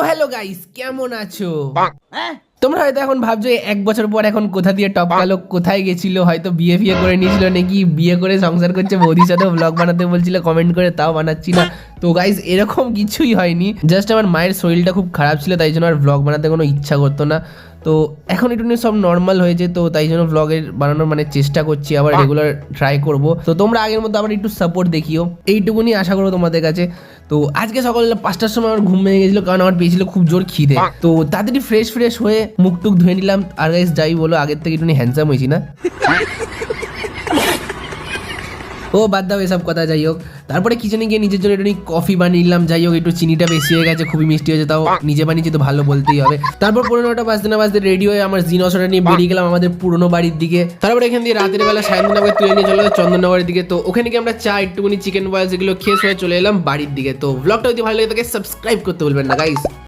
Hello guys, কেমন আছো? তোমরা হয়তো এখন ভাবছো এক বছর পর এখন কোথা দিয়ে টপকালো, কোথায় গেছিল, হয়তো বিয়ে ফিয়ে করে নিয়েছিল নাকি, বিয়ে করে সংসার করছে, বৌদির সাথে ব্লগ বানাতে বলছিল, কমেন্ট করে তাও বানাচ্ছি না। তো গাইস এরকম কিছুই হয়নি, জাস্ট আমার মায়ের শরীরটা খুব খারাপ ছিল, তাই জন্য আর ব্লগ বানাতে কোনো ইচ্ছা করতো না। তো এখন একটু সব নর্মাল হয়েছে, তো তাই জন্য ব্লগের বানানোর চেষ্টা করছি, আবার রেগুলার ট্রাই করব। তো তোমরা আগের মতো আবার একটু সাপোর্ট দেখিও, এইটুকুনি আশা করবো তোমাদের কাছে। তো আজকে সকালে 5টার সময় আমার ঘুম ভেঙে গেছিলো, কারণ আমার পেয়েছিল খুব জোর খিদে। তো তাড়াতাড়ি ফ্রেশ হয়ে মুখ টুক ধুয়ে নিলাম। আর গাইস যাই বলো, আগের থেকে একটু হ্যান্ডসাম হয়েছি না? ও বাদ দাও এসব কথা, যাই হোক। তারপরে কিচেনে গিয়ে নিজের জন্য একটু কফি বানিয়ে নিলাম। যাই হোক, একটু চিনিটা বেশি হয়ে গেছে, খুবই মিষ্টি হয়েছে, তাও নিজে বানিয়েছি তো ভালো বলতেই হবে। তারপর 9:15 বাজতে না বাজতে রেডি হয়ে আমার জিনসটা নিয়ে বেরিয়ে গেলাম আমাদের পুরনো বাড়ির দিকে। তারপরে এখান দিয়ে রাতের বেলা সায়ন্তনগর তুলে নিয়ে চলে চন্দননগরের দিকে। তো ওখানে গিয়ে আমরা চা, একটুখানি চিকেন বয়েলস এগুলো খেয়ে চলে এলাম বাড়ির দিকে। তো ব্লগটা যদি ভালো লাগে তাকে সাবস্ক্রাইব করতে বলবেন না গাইস।